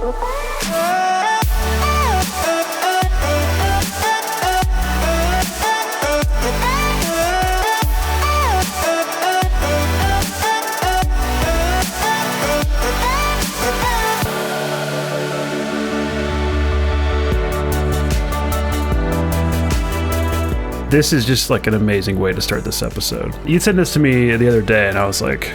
This is just like an amazing way to start this episode. You sent this to me the other day and I was like,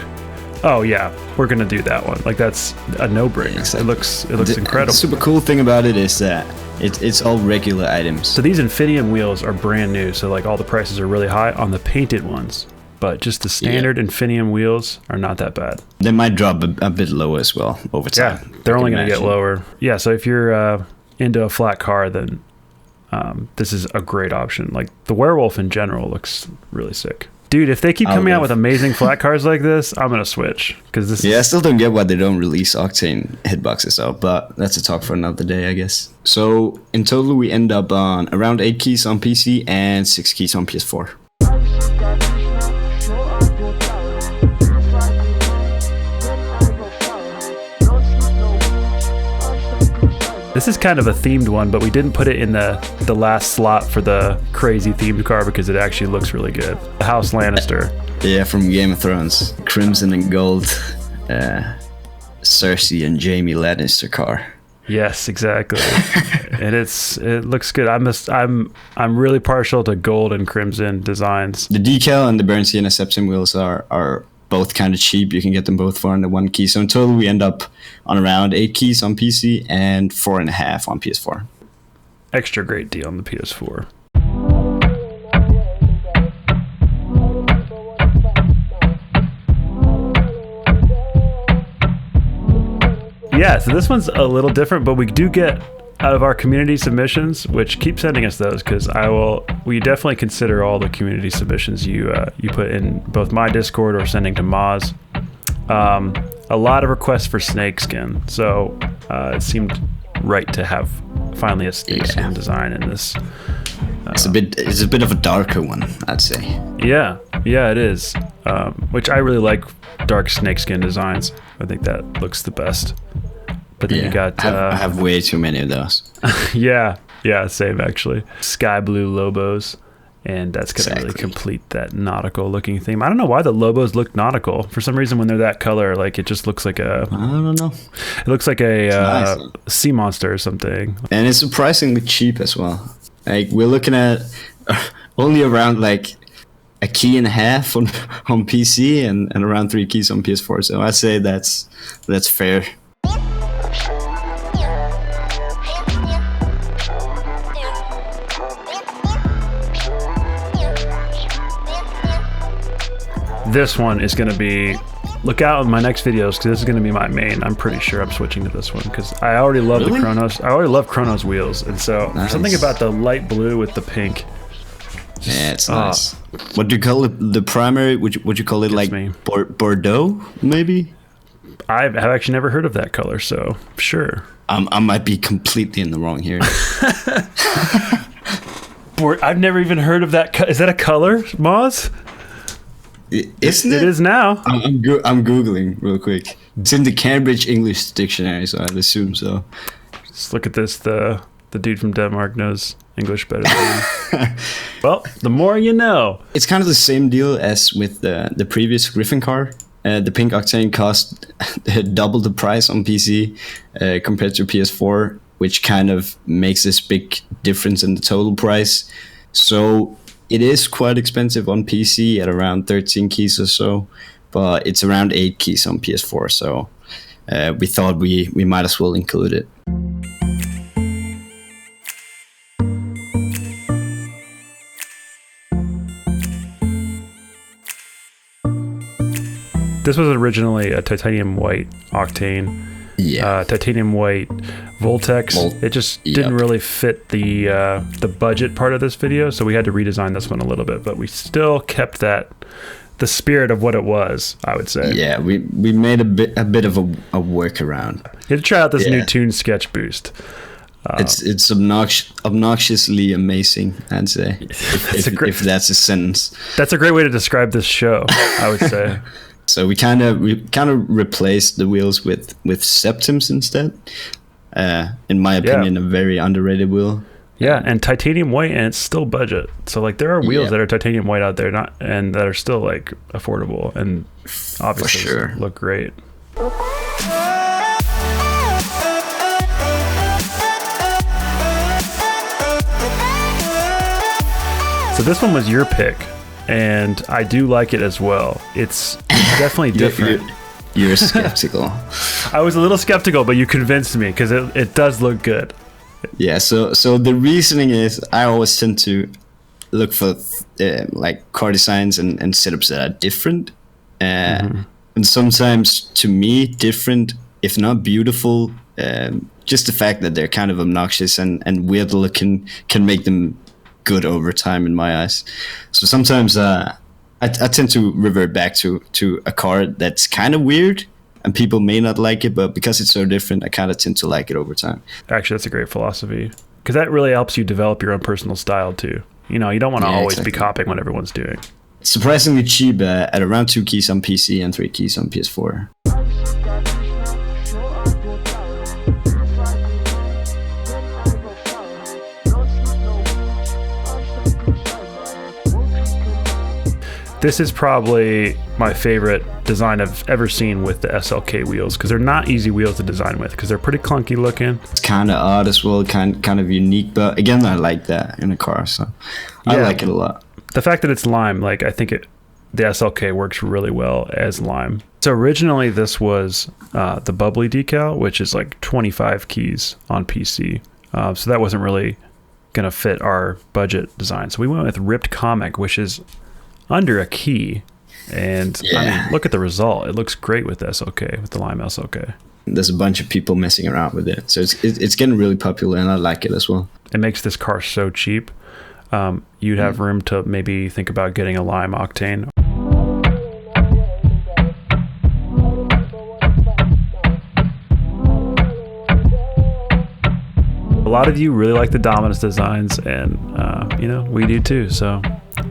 oh yeah, we're gonna do that one. Like that's a no-brainer. Exactly. It looks incredible. The super cool thing about it is that it's all regular items. So these Infinium wheels are brand new, so like all the prices are really high on the painted ones. But just the standard Infinium wheels are not that bad. They might drop a bit lower as well over time. Yeah, they're only gonna get lower. Yeah, so if you're into a flat car, then this is a great option. Like the Werewolf in general looks really sick. Dude, if they keep coming out with amazing flat cars like this, I'm going to switch. I still don't get why they don't release Octane hitboxes out, but that's a talk for another day, I guess. So in total, we end up on around 8 keys on PC and 6 keys on PS4. This is kind of a themed one, but we didn't put it in the last slot for the crazy themed car because it actually looks really good. The House Lannister. Yeah, from Game of Thrones. Crimson and gold. Cersei and Jaime Lannister car. Yes, exactly. And it looks good. I'm really partial to gold and crimson designs. The decal and the Burnt Sienna Septim wheels are both kind of cheap. You can get them both for under 1 key. So in total, we end up on around 8 keys on PC and 4.5 on PS4. Extra great deal on the PS4. Yeah, so this one's a little different, but we do get out of our community submissions, which keep sending us those because we definitely consider all the community submissions you put in both my Discord or sending to Moz. A lot of requests for snakeskin, so it seemed right to have finally a snakeskin design in this. It's a bit of a darker one, I'd say. Yeah, it is. Which I really like dark snakeskin designs. I think that looks the best. But then you got... I have way too many of those. Yeah, same actually. Sky blue Lobos, and that's going to really complete that nautical looking theme. I don't know why the Lobos look nautical. For some reason, when they're that color, like it just looks like a... I don't know. It looks like a sea monster or something. And it's surprisingly cheap as well. Like we're looking at only around like a key and a half on PC and around 3 keys on PS4. So I say that's fair. This one is going to be, look out in my next videos because this is going to be my main. I'm pretty sure I'm switching to this one because I already love the Chronos. I already love Chronos wheels, and so something about the light blue with the pink. It's nice. What do you call it? The primary? Would you call it like Bordeaux? Maybe. I've actually never heard of that color, so sure. I might be completely in the wrong here. I've never even heard of that. Is that a color, Moz? Isn't it? It is now. I'm Googling real quick. It's in the Cambridge English Dictionary, so I'd assume so. Just look at this. The dude from Denmark knows English better than me. Well, the more you know. It's kind of the same deal as with the previous Griffin car. The pink Octane cost double the price on PC compared to PS4, which kind of makes this big difference in the total price. So it is quite expensive on PC at around 13 keys or so, but it's around 8 keys on PS4. So we thought we might as well include it. This was originally a titanium white Octane. Yeah. Titanium white Voltex. It just didn't really fit the budget part of this video, so we had to redesign this one a little bit, but we still kept the spirit of what it was, I would say. Yeah, we made a bit of a workaround. You had to try out this new Tune Sketch Boost. It's obnoxiously amazing, I'd say. If that's a sentence. That's a great way to describe this show, I would say. So we kind of replaced the wheels with septums instead, In my opinion, a very underrated wheel. Yeah, and titanium white, and it's still budget. So like there are wheels that are titanium white out there, and that are still like affordable and obviously look great. So this one was your pick, and I do like it as well. It's definitely different. You're skeptical. I was a little skeptical, but you convinced me because it does look good. Yeah, so the reasoning is I always tend to look for like car designs and setups that are different, and sometimes to me different, if not beautiful. Just the fact that they're kind of obnoxious and weird looking can make them good over time in my eyes. So sometimes I tend to revert back to a car that's kind of weird. And people may not like it, but because it's so different, I kind of tend to like it over time. Actually, that's a great philosophy because that really helps you develop your own personal style too. You know, you don't want to always be copying what everyone's doing. It's surprisingly cheap at around 2 keys on PC and 3 keys on PS4. This is probably my favorite design I've ever seen with the SLK wheels because they're not easy wheels to design with because they're pretty clunky looking. It's kind of odd as well, kind of unique, but again, I like that in a car, so I like it a lot. The fact that it's lime, like I think the SLK works really well as lime. So originally this was the bubbly decal, which is like 25 keys on PC. So that wasn't really going to fit our budget design. So we went with Ripped Comic, which is under a key, and I mean, look at the result. It looks great with the SLK, with the lime SLK. There's a bunch of people messing around with it, so it's getting really popular, and I like it as well. It makes this car so cheap. You'd have room to maybe think about getting a lime octane. A lot of you really like the Dominus designs, and you know, we do too. So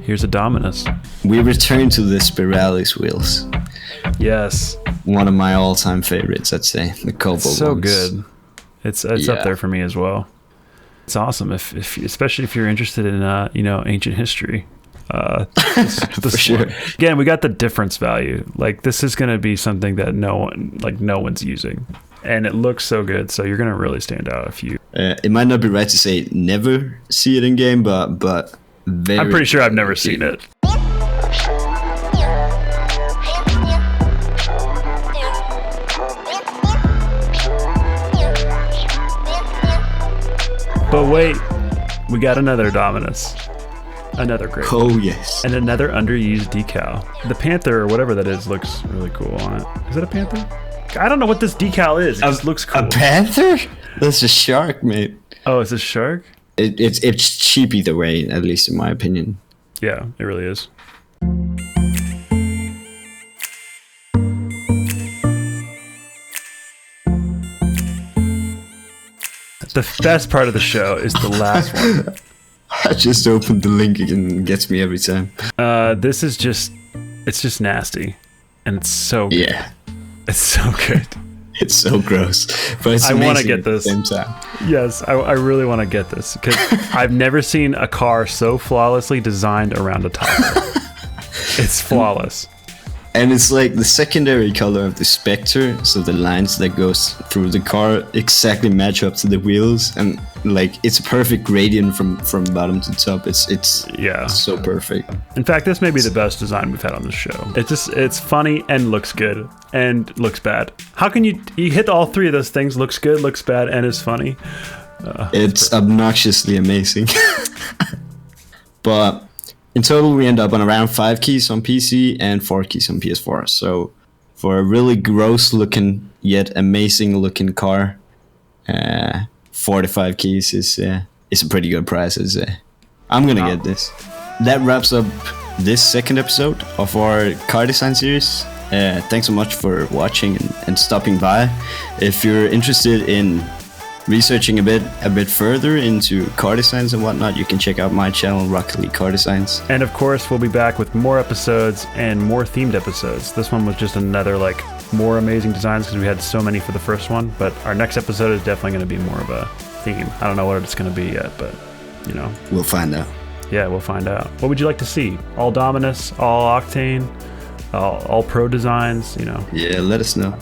here's a Dominus. We return to the Spiralis wheels. Yes. One of my all-time favorites, I'd say. The Cobalt so ones. Good. It's up there for me as well. It's awesome, if especially if you're interested in you know, ancient history. For sure. Again, we got the difference value. Like this is going to be something that no one's using, and it looks so good. So you're going to really stand out if you. It might not be right to say never see it in game, but very. I'm pretty sure I've never seen it. But wait, we got another Dominus. Another great one. Oh, yes. And another underused decal. The Panther, or whatever that is, looks really cool on it. Is it a Panther? I don't know what this decal is. It just looks cool. A Panther? That's a shark, mate. Oh, it's a shark? It's cheap either way, at least in my opinion. Yeah, it really is. The best part of the show is the last one. I just opened the link and it gets me every time. This is it's just nasty. And it's so good. Yeah. It's so good. It's so gross. But it's I want to get this. At the same time. Yes, I really want to get this. Because I've never seen a car so flawlessly designed around a topper. It's flawless. And it's like the secondary color of the Spectre, so the lines that goes through the car exactly match up to the wheels, and like it's a perfect gradient from bottom to top. It's so perfect. In fact, this may be the best design we've had on this show. It's funny and looks good and looks bad. How can you hit all three of those things? Looks good, looks bad, and is funny. It's obnoxiously amazing. But in total, we end up on around 5 keys on PC and 4 keys on PS4. So for a really gross looking yet amazing looking car, 45 keys is a pretty good price. I'm gonna get this. That wraps up this second episode of our car design series. Thanks so much for watching and stopping by. If you're interested in researching a bit further into car designs and whatnot, you can check out my channel, Rocket League Car Designs. And of course, we'll be back with more episodes and more themed episodes. This one was just another like more amazing designs because we had so many for the first one. But our next episode is definitely going to be more of a theme. I don't know what it's going to be yet, but you know, we'll find out. Yeah, we'll find out. What would you like to see? All Dominus, all Octane, all Pro designs? You know. Yeah, let us know.